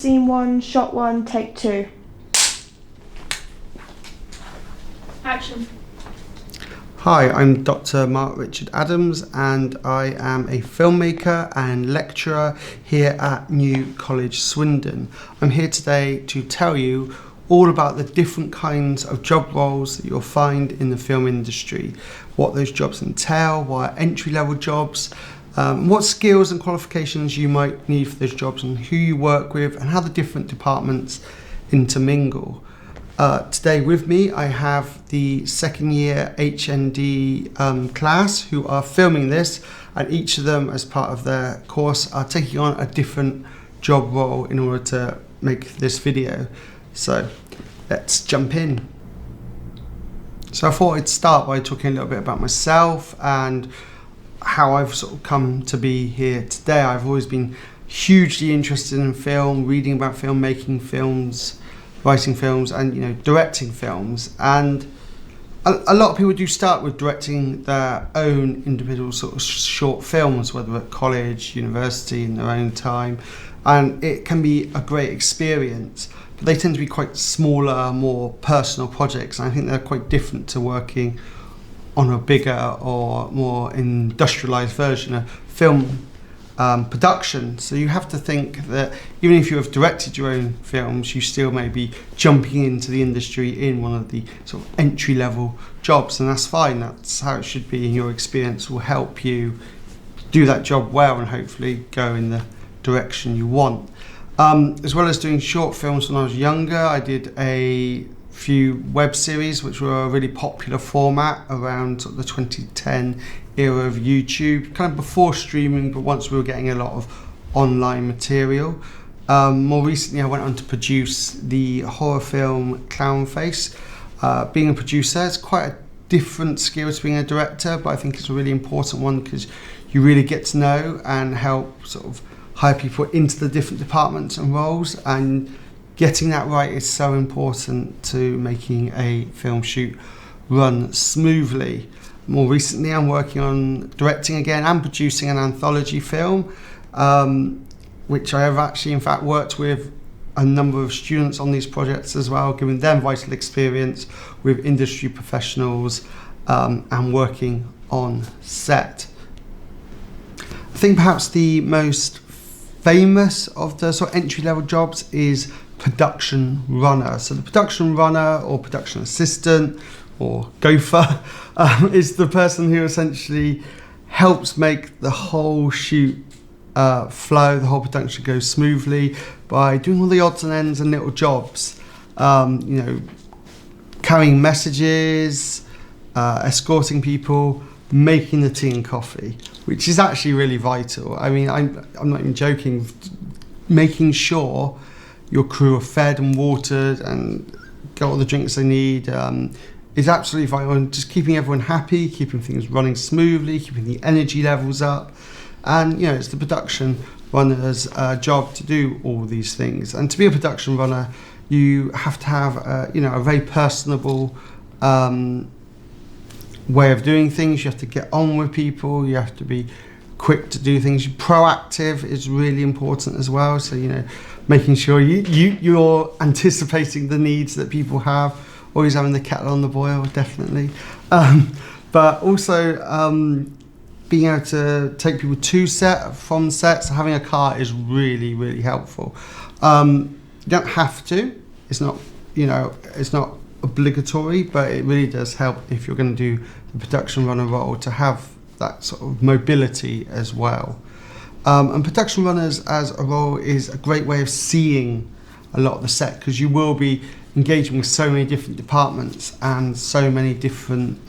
Scene one, shot one, take two. Action. Hi, I'm Dr. Mark Richard Adams and I am a filmmaker and lecturer here at New College Swindon. I'm here today to tell you all about the different kinds of job roles that you'll find in the film industry, what those jobs entail, what are entry-level jobs, what skills and qualifications you might need for those jobs and who you work with and how the different departments intermingle. Today with me I have the second year HND class who are filming this, and each of them as part of their course are taking on a different job role in order to make this video. So let's jump in. So I thought I'd start by talking a little bit about myself and how I've sort of come to be here today. I've always been hugely interested in film, reading about film, making films, writing films, and directing films. And a lot of people do start with directing their own individual sort of short films, whether at college, university, in their own time, and it can be a great experience. But they tend to be quite smaller, more personal projects, and I think they're quite different to working on a bigger or more industrialized version of film production. So you have to think that even if you have directed your own films, you still may be jumping into the industry in one of the sort of entry-level jobs, and that's fine. That's how it should be, and your experience will help you do that job well and hopefully go in the direction you want. As well as doing short films when I was younger, I did a few web series which were a really popular format around sort of the 2010 era of YouTube, kind of before streaming, but once we were getting a lot of online material. More recently I went on to produce the horror film Clown Face. Being a producer is quite a different skill to being a director, but I think it's a really important one because you really get to know and help sort of hire people into the different departments and roles, and getting that right is so important to making a film shoot run smoothly. More recently I'm working on directing again and producing an anthology film, which I have actually in fact worked with a number of students on these projects as well, giving them vital experience with industry professionals and working on set. I think perhaps the most famous of the sort of entry-level jobs is production runner. So the production runner or production assistant or gopher is the person who essentially helps make the whole shoot flow, the whole production go smoothly by doing all the odds and ends and little jobs. Carrying messages, escorting people, making the tea and coffee, which is actually really vital. I mean, I'm not even joking. Making sure your crew are fed and watered and get all the drinks they need is absolutely vital, and just keeping everyone happy, keeping things running smoothly, keeping the energy levels up. And it's the production runner's job to do all these things. And to be a production runner, you have to have a very personable way of doing things. You have to get on with people, you have to be quick to do things. Proactive is really important as well, so making sure you're anticipating the needs that people have, always having the kettle on the boil, definitely. But also being able to take people to set, from sets, having a car is really, really helpful. You don't have to, it's not obligatory, but it really does help if you're going to do the production runner role to have that sort of mobility as well. And production runners as a role is a great way of seeing a lot of the set, because you will be engaging with so many different departments and so many different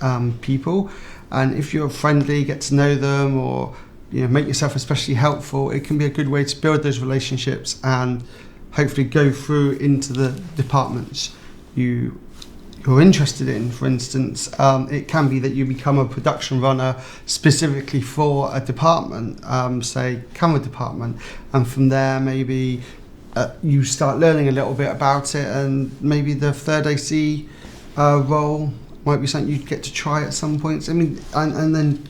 people, and if you're friendly, get to know them, or make yourself especially helpful, it can be a good way to build those relationships and hopefully go through into the departments you're interested in. For instance, it can be that you become a production runner specifically for a department, say camera department, and from there maybe you start learning a little bit about it, and maybe the third AC role might be something you'd get to try at some point. I mean, and then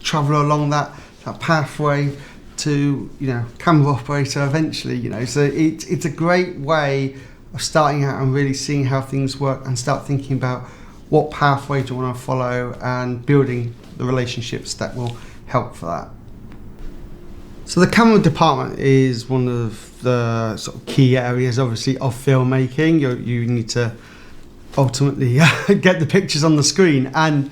travel along that pathway to, camera operator eventually, So it's a great way of starting out and really seeing how things work and start thinking about what pathway do you want to follow and building the relationships that will help for that. So the camera department is one of the sort of key areas, obviously, of filmmaking. You need to ultimately get the pictures on the screen, and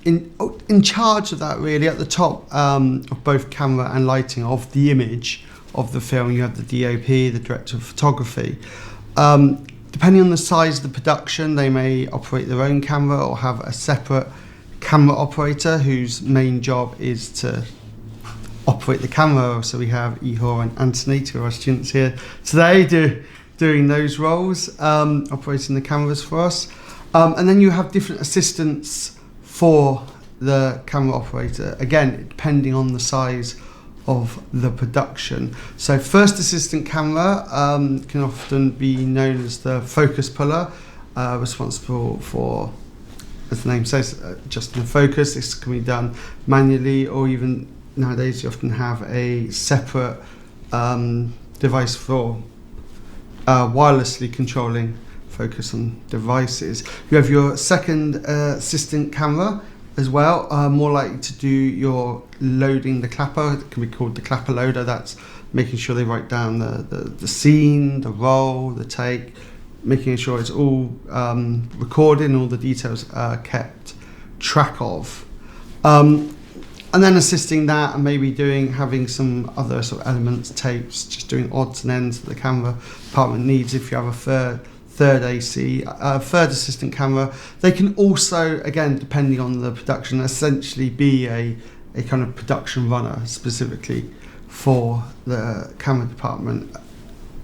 in charge of that, really, at the top of both camera and lighting of the image of the film, you have the DOP, the director of photography. Depending on the size of the production, they may operate their own camera or have a separate camera operator whose main job is to operate the camera. So we have Ihor and Anthony, two of our students here today, doing those roles, operating the cameras for us. And then you have different assistants for the camera operator, again, depending on the size of the production. So first assistant camera can often be known as the focus puller, responsible for, as the name says, adjusting the focus. This can be done manually, or even nowadays you often have a separate device for wirelessly controlling focus on devices. You have your second assistant camera as well, more likely to do your loading the clapper. It can be called the clapper loader. That's making sure they write down the scene, the roll, the take, making sure it's all recorded and all the details are kept track of. And then assisting that and maybe having some other sort of elements, tapes, just doing odds and ends that the camera department needs. If you have a third AC, third assistant camera, they can also, again, depending on the production, essentially be a kind of production runner specifically for the camera department.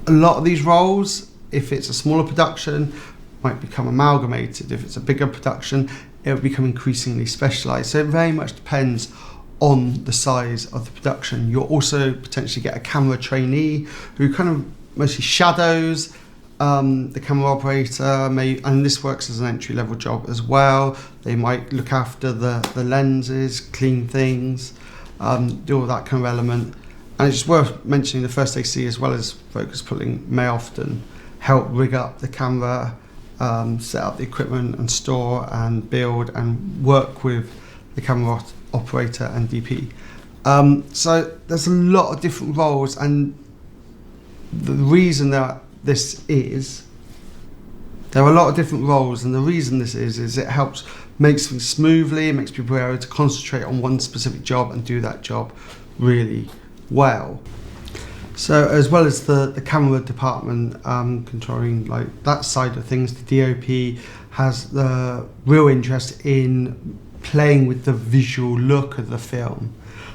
A lot of these roles, if it's a smaller production, might become amalgamated. If it's a bigger production, it will become increasingly specialised. So it very much depends on the size of the production. You'll also potentially get a camera trainee who kind of mostly shadows the camera operator, and this works as an entry-level job as well. They might look after the lenses, clean things, do all that kind of element. And it's just worth mentioning the first AC, as well as focus pulling, may often help rig up the camera, set up the equipment and store and build and work with the camera operator and DP. So there's a lot of different roles, and the reason that there are a lot of different roles, and the reason this is it makes things smoothly, it makes people able to concentrate on one specific job and do that job really well. So as well as the camera department controlling like that side of things, the DOP has the real interest in playing with the visual look of the film,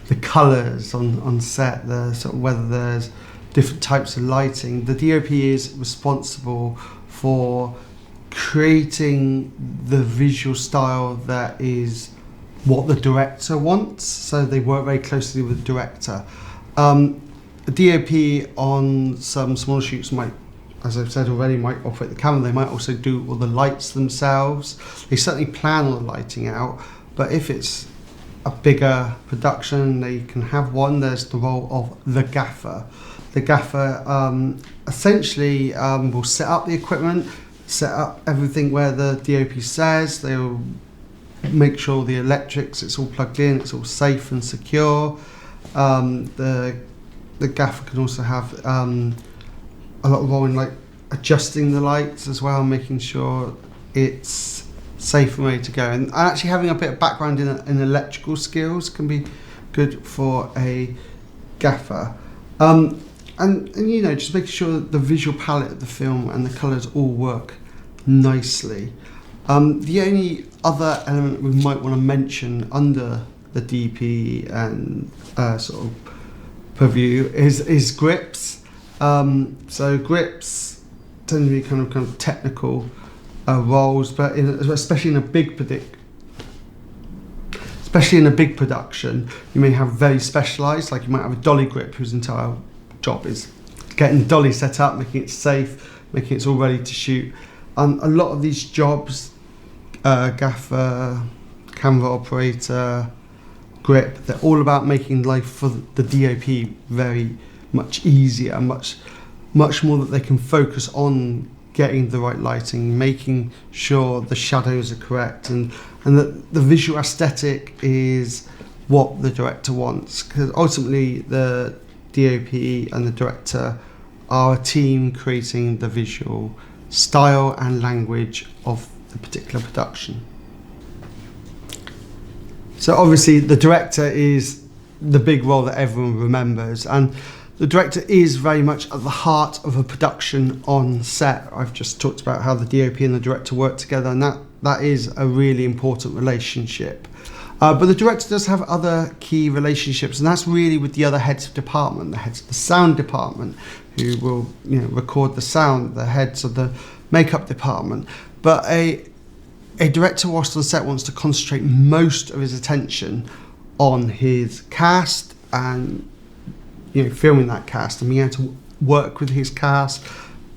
the colours on set, the sort of whether there's different types of lighting. The DOP is responsible for creating the visual style that is what the director wants, so they work very closely with the director. The DOP on some smaller shoots might, as I've said already, might operate the camera. They might also do all the lights themselves. They certainly plan all the lighting out, but if it's a bigger production, they can have one. There's the role of the gaffer. The gaffer essentially will set up the equipment, set up everything where the DOP says. They'll make sure the electrics, it's all plugged in, it's all safe and secure. The gaffer can also have a lot of role in like adjusting the lights as well, making sure it's safe and ready to go. And actually having a bit of background in electrical skills can be good for a gaffer. And just making sure that the visual palette of the film and the colours all work nicely. The only other element we might want to mention under the DP and sort of purview is grips. So grips tend to be kind of technical roles, but especially in a big production, you may have very specialised, like you might have a dolly grip whose entire job is getting the dolly set up, making it safe, making it all ready to shoot. A lot of these jobs, gaffer, camera operator, grip. They're all about making life for the DOP very much easier, much more that they can focus on getting the right lighting, making sure the shadows are correct, and that the visual aesthetic is what the director wants. Because ultimately the DOP and the director are a team creating the visual style and language of the particular production. So obviously the director is the big role that everyone remembers, and the director is very much at the heart of a production on set. I've just talked about how the DOP and the director work together, and that is a really important relationship. But the director does have other key relationships, and that's really with the other heads of department, the heads of the sound department, who will record the sound, the heads of the makeup department. But a director whilst on set wants to concentrate most of his attention on his cast and filming that cast and being able to work with his cast,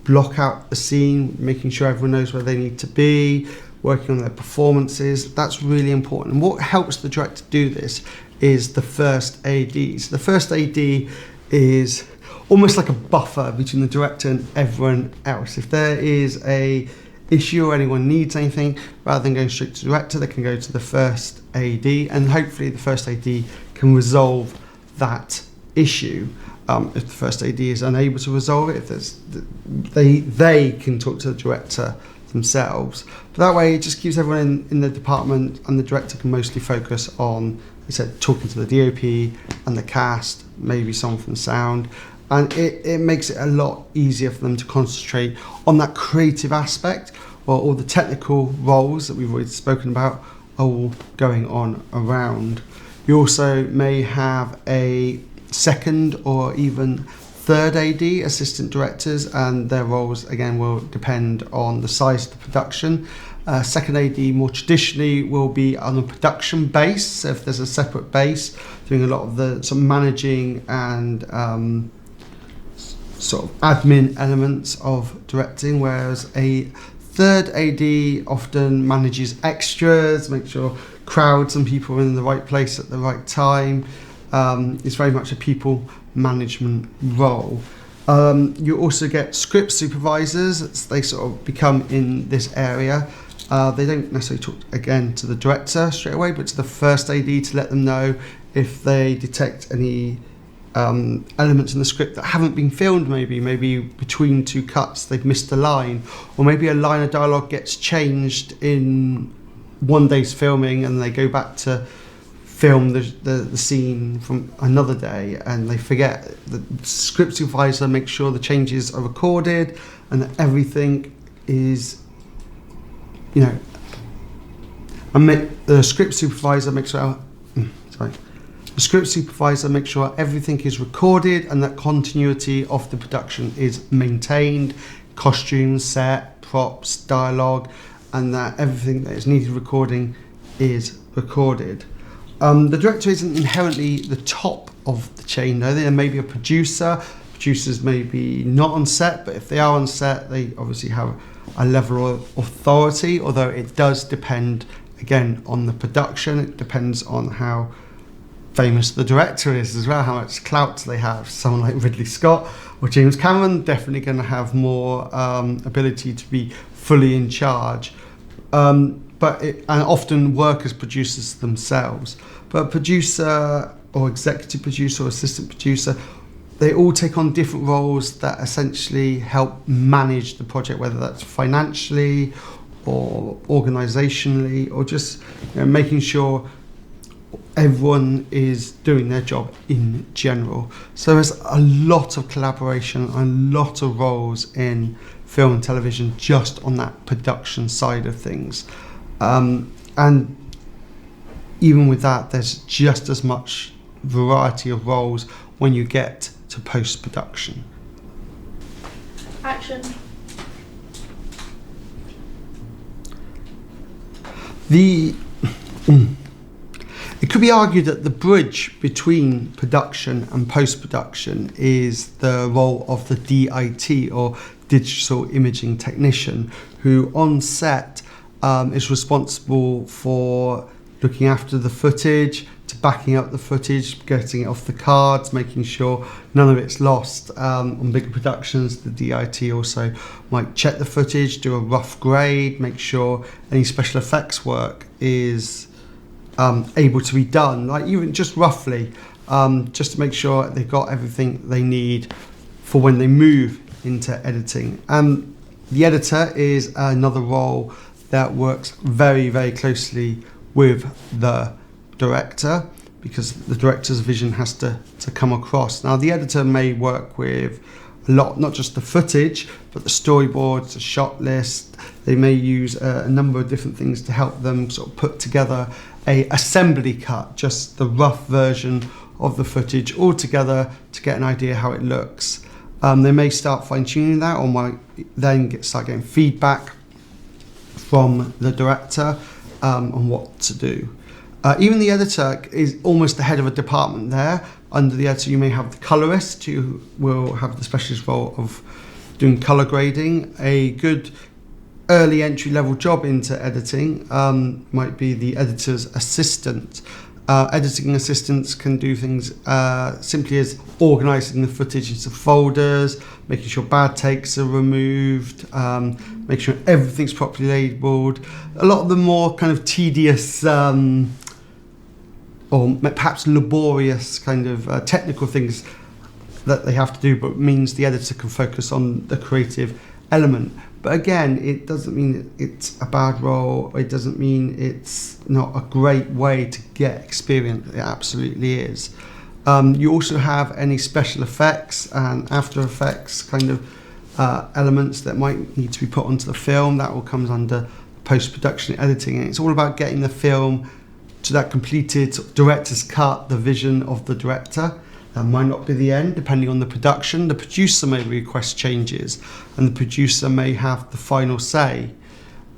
block out the scene, making sure everyone knows where they need to be, working on their performances. That's really important. And what helps the director do this is the first AD. So the first AD is almost like a buffer between the director and everyone else. If there is a issue or anyone needs anything, rather than going straight to the director, they can go to the first AD, and hopefully the first AD can resolve that issue. If the first AD is unable to resolve it, they can talk to the director themselves. But that way it just keeps everyone in the department, and the director can mostly focus on, like I said, talking to the DOP and the cast, maybe someone from sound, and it makes it a lot easier for them to concentrate on that creative aspect, while all the technical roles that we've already spoken about are all going on around. You also may have a second or even third AD, assistant directors, and their roles again will depend on the size of the production. Second AD more traditionally will be on a production base, so if there's a separate base, doing a lot of the sort of managing and sort of admin elements of directing, whereas a third AD often manages extras, make sure crowds and people are in the right place at the right time. It's very much a people management role. You also get script supervisors. They sort of become in this area. They don't necessarily talk again to the director straight away, but to the first AD to let them know if they detect any elements in the script that haven't been filmed, maybe between two cuts they've missed a line, or maybe a line of dialogue gets changed in one day's filming and they go back to film the scene from another day and they forget. The script supervisor makes sure the changes are recorded and that everything is, the script supervisor makes sure everything is recorded and that continuity of the production is maintained, costumes, set, props, dialogue, and that everything that is needed recording is recorded. The director isn't inherently the top of the chain though. There may be a producer. Producers may be not on set, but if they are on set, they obviously have a level of authority, although it does depend, again, on the production. It depends on how famous the director is as well, how much clout they have. Someone like Ridley Scott or James Cameron definitely going to have more ability to be fully in charge. And often work as producers themselves. But a producer or executive producer or assistant producer, they all take on different roles that essentially help manage the project, whether that's financially or organisationally, or just making sure everyone is doing their job in general. So there's a lot of collaboration, a lot of roles in film and television just on that production side of things. And even with that, there's just as much variety of roles when you get to post-production. Action. It could be argued that the bridge between production and post-production is the role of the DIT, or digital imaging technician, who on set is responsible for looking after the footage, to backing up the footage, getting it off the cards, making sure none of it's lost. On bigger productions, the DIT also might check the footage, do a rough grade, make sure any special effects work is able to be done, like even just roughly, just to make sure they've got everything they need for when they move into editing. The editor is another role that works very, very closely with the director, because the director's vision has to come across. Now, the editor may work with a lot, not just the footage, but the storyboards, the shot list. They may use a number of different things to help them sort of put together a assembly cut, just the rough version of the footage all together to get an idea how it looks. They may start fine-tuning that, or might then start getting feedback from the director on what to do. Even the editor is almost the head of a department there. Under the editor, you may have the colorist, who will have the specialist role of doing color grading. A good early entry-level job into editing might be the editor's assistant. Editing assistants can do things simply as organising the footage into folders, making sure bad takes are removed, making sure everything's properly labelled. A lot of the more kind of tedious or perhaps laborious kind of technical things that they have to do, but means the editor can focus on the creative element. But again, it doesn't mean it's a bad role. It doesn't mean it's not a great way to get experience. It absolutely is. You also have any special effects and After Effects kind of elements that might need to be put onto the film. That all comes under post-production editing. And it's all about getting the film to that completed director's cut, the vision of the director. That might not be the end, depending on the production. The producer may request changes, and the producer may have the final say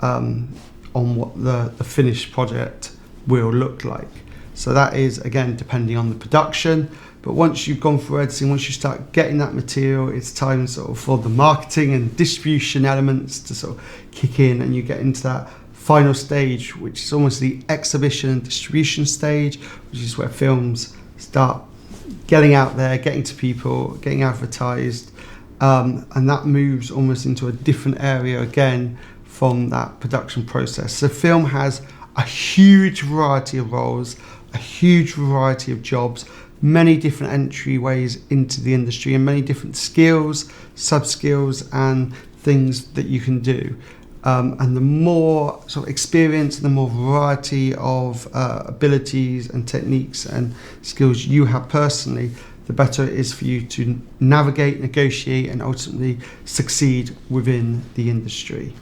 on what the finished project will look like. So that is, again, depending on the production. But once you've gone through editing, once you start getting that material, it's time sort of for the marketing and distribution elements to sort of kick in, and you get into that final stage, which is almost the exhibition and distribution stage, which is where films start getting out there, getting to people, getting advertised, and that moves almost into a different area again from that production process. So film has a huge variety of roles, a huge variety of jobs, many different entryways into the industry, and many different skills, sub-skills, and things that you can do. And the more sort of experience and the more variety of abilities and techniques and skills you have personally, the better it is for you to navigate, negotiate, and ultimately succeed within the industry.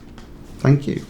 Thank you.